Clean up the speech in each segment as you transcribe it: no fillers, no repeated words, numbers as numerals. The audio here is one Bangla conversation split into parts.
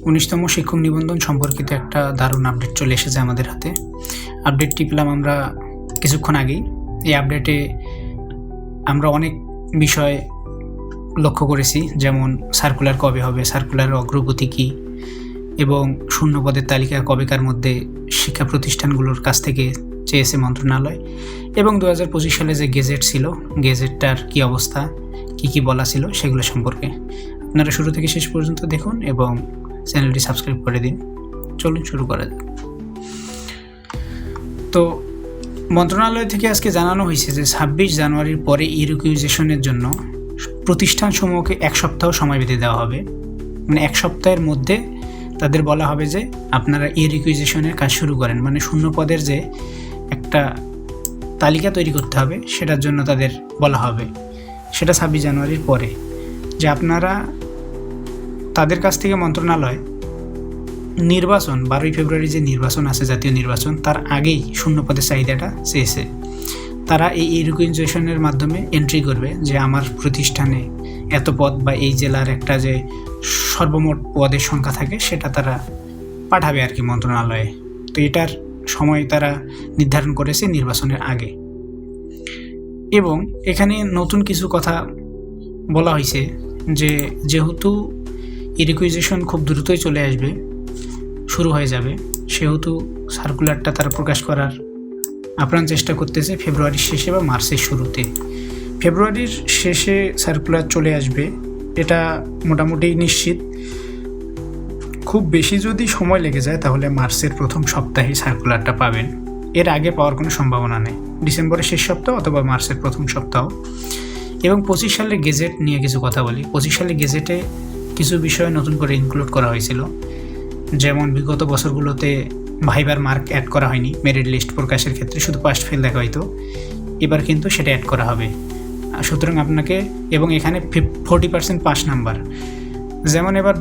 19তম শিক্ষক নিবন্ধন সম্পর্কিত একটা দারুণ আপডেট চলে এসেছে আমাদের হাতে। আপডেটটি পেলাম আমরা কিছুক্ষণ আগেই। এই আপডেটে আমরা অনেক বিষয় লক্ষ্য করেছি, যেমন সার্কুলার কবে হবে, সার্কুলারের অগ্রগতি কী, এবং শূন্য পদের তালিকা কবেকার মধ্যে শিক্ষা প্রতিষ্ঠানগুলোর কাছ থেকে চেয়েছে মন্ত্রণালয়, এবং 2025 সালে যে গেজেট ছিল, গেজেটটার কী অবস্থা, কী বলা ছিল সেগুলো সম্পর্কে আপনারা শুরু থেকে শেষ পর্যন্ত দেখুন এবং চ্যানেলটি সাবস্ক্রাইব করে দিন। চলুন শুরু করা যাক। তো মন্ত্রণালয় থেকে আজকে জানানো হয়েছে যে 26 জানুয়ারির পরে ই-রিকুইজিশনের জন্য প্রতিষ্ঠানসমূহকে 1 সপ্তাহ সময় বেঁধে দেওয়া হবে। মানে 1 সপ্তাহের মধ্যে তাদের বলা হবে যে আপনারা ই-রিকুইজিশনের কাজ শুরু করেন। মানে শূন্য পদের যে একটা তালিকা তৈরি করতে হবে সেটার জন্য তাদের বলা হবে, সেটা 26 জানুয়ারির পরে, যে আপনারা তাদের কাছ থেকে মন্ত্রণালয় নির্বাচন 12 ফেব্রুয়ারি যে নির্বাচন আছে, জাতীয় নির্বাচন, তার আগেই শূন্য পদের চাহিদাটা চেয়েছে। তারা এই রিকুইজিশনের মাধ্যমে এন্ট্রি করবে যে আমার প্রতিষ্ঠানে এত পদ বা এই জেলার একটা যে সর্বমোট পদের সংখ্যা থাকে সেটা তারা পাঠাবে আর কি মন্ত্রণালয়ে। তো এটার সময় তারা নির্ধারণ করেছে নির্বাচনের আগে। এবং এখানে নতুন কিছু কথা বলা হয়েছে যে যেহেতু ই-রিকুইজিশন খুব দ্রুতই চলে আসবে, শুরু হয়ে যাবে, সেহেতু সার্কুলারটা তারা প্রকাশ করার আপ্রাণ চেষ্টা করতেছে ফেব্রুয়ারির শেষে বা মার্চের শুরুতে। ফেব্রুয়ারির শেষে সার্কুলার চলে আসবে, এটা মোটামুটি নিশ্চিত। খুব বেশি যদি সময় লেগে যায় তাহলে মার্চের প্রথম সপ্তাহে সার্কুলারটা পাবেন। এর আগে পাওয়ার কোনো সম্ভাবনা নেই, ডিসেম্বরের শেষ সপ্তাহ অথবা মার্চের প্রথম সপ্তাহ। এবং 25 সালের গেজেট নিয়ে কিছু কথা বলি। 25 সালের গেজেটে কিছু বিষয় নতুন করে ইনক্লুড করা হয়েছিল, যেমন বিগত বছরগুলোতে ভাইবার মার্ক অ্যাড করা হয়নি মেরিট লিস্ট প্রকাশের ক্ষেত্রে, শুধু পাস্ট ফেল দেখা হয়তো, এবার কিন্তু সেটা অ্যাড করা হবে। সুতরাং আপনাকে, এবং এখানে 40% পাস নাম্বার, যেমন এবার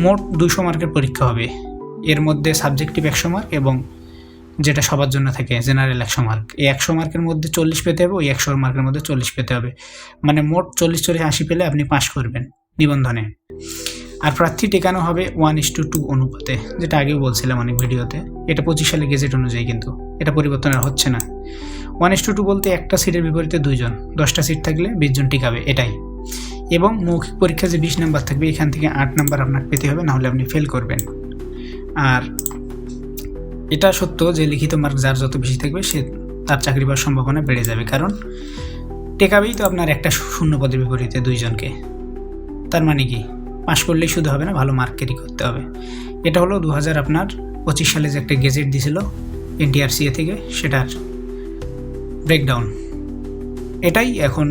মোট 200 মার্কের পরীক্ষা হবে, এর মধ্যে সাবজেক্টিভ 100 মার্ক এবং যেটা সবার জন্য থাকে জেনারেল 100 মার্ক। এই 100 মার্কের মধ্যে 40 পেতে হবে, ওই 100 মার্কের মধ্যে 40 পেতে হবে, মানে মোট 40-80 পেলে আপনি পাস করবেন নিবন্ধনে। আর প্রার্থী টেকানো হবে 1:2 অনুপাতে, যেটা আগেও বলছিলাম অনেক ভিডিওতে। এটা 25 সালে গেজেট অনুযায়ী, কিন্তু এটা পরিবর্তন আর হচ্ছে না। 1:2 বলতে একটা সিটের বিপরীতে 2 জন, 10টা সিট থাকলে 20 জন টিকাবে, এটাই। এবং মৌখিক পরীক্ষা যে 20 নাম্বার থাকবে, এখান থেকে 8 নাম্বার আপনাকে পেতে হবে, নাহলে আপনি ফেল করবেন। আর এটা সত্য যে লিখিত মার্ক যার যত বেশি থাকবে সে তার চাকরি পাওয়ার সম্ভাবনা বেড়ে যাবে, কারণ টেকাবেই তো আপনার একটা শূন্য পদের বিপরীতে 2 জনকে। তার মানে কি, পাস করলেই শুধু হবে না, ভালো মার্ক ক্যারি করতে হবে। এটা হলো 2025 সালে যে একটা গেজেট দিয়েছিল NTRCA থেকে, সেটার ব্রেকডাউন। এটাই এখন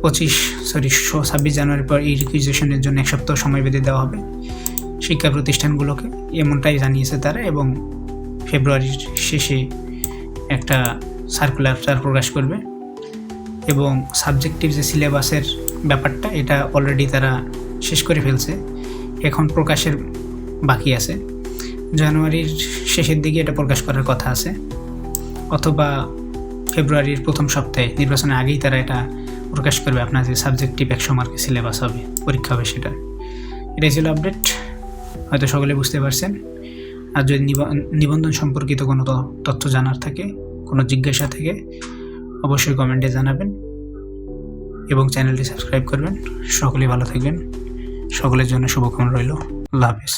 26 জানুয়ারির পর এই রিকুইজিশনের জন্য 1 সপ্তাহ সময় বেঁধে দেওয়া হবে শিক্ষা প্রতিষ্ঠানগুলোকে, এমনটাই জানিয়েছে তারা। এবং ফেব্রুয়ারির শেষে একটা সার্কুলার প্রকাশ করবে। এবং সাবজেক্টিভ যে সিলেবাসের ব্যাপারটা, এটা অলরেডি তারা শেষ করে ফেলছে, এখন প্রকাশের বাকি আছে। জানুয়ারির শেষের দিকে এটা প্রকাশ করার কথা আছে, অথবা ফেব্রুয়ারির প্রথম সপ্তাহে নির্বাচনের আগেই তারা এটা প্রকাশ করবে। আপনার যে সাবজেক্টিভ 100 মার্কের সিলেবাস হবে, পরীক্ষা হবে, সেটা। এটাই ছিল আপডেট, হয়তো সকলে বুঝতে পারছেন। আর যদি নিবন্ধন সম্পর্কিত কোনো তথ্য জানার থাকে, কোনো জিজ্ঞাসা থেকে, অবশ্যই কমেন্টে জানাবেন এবং চ্যানেলটি সাবস্ক্রাইব করবেন। সকলেই ভালো থাকবেন, সকলের জন্য শুভকামনা রইল। আল্লাহ হাফেজ।